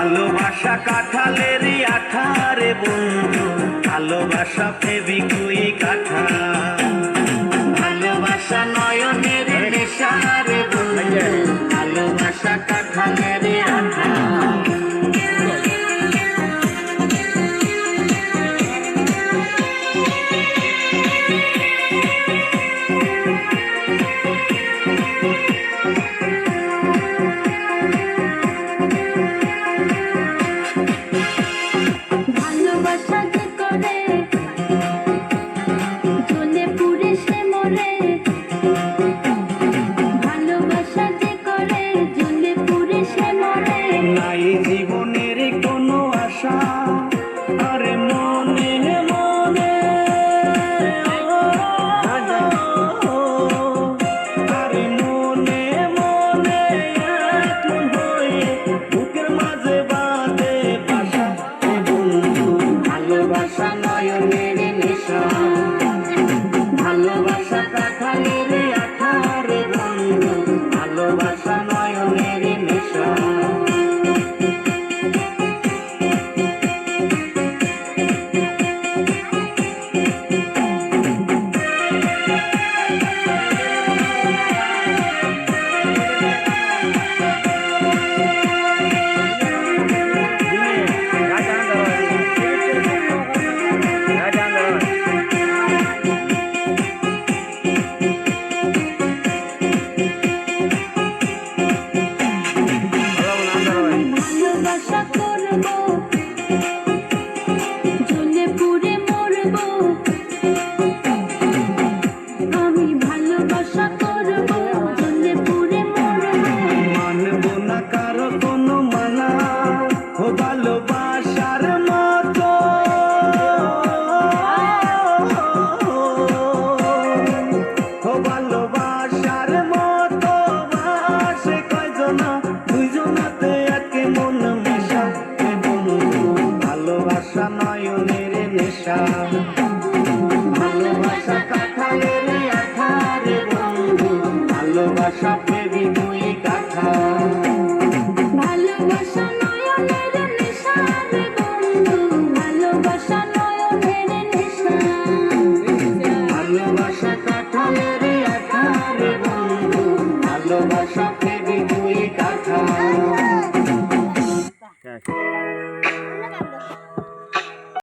ভালোবাসা কাঁঠালেরই আঠা রে বন্ধু, ভালোবাসা ফেবিকুইক আঠা, ভালোবাসা নয়নের নেশা রে বন্ধু, ভালোবাসা কাঁঠালেরই আঠা। নাই জীবনের কোনো আশা, আরে মনে মনে আরে মনে মনে এখন হয়ে বুকের মাঝে বাঁধে বাসা বন্ধু, ভালোবাসা নয়নের নেশা, ভালোবাসা কাঁঠালের আঠা রে বন্ধু, ভালোবাসা নয়নের নেশা। ভালোবাসার মতো ভালোবাসার মতো বাসে কয়জনা, দুইজনাতে একে মন মেশা বন্ধু, ভালোবাসা নয়নের নেশা, ভালোবাসা কাঁঠালের আঠা রে বন্ধু, ভালোবাসা ফেবিকুইক আঠা, ভালোবাসা নয়নের নেশা রে বন্ধু, ভালোবাসা নয়নের নেশা, ভালোবাসা কাঁঠালের আঠা রে বন্ধু, ভালোবাসা ফেবিকুইক আঠা।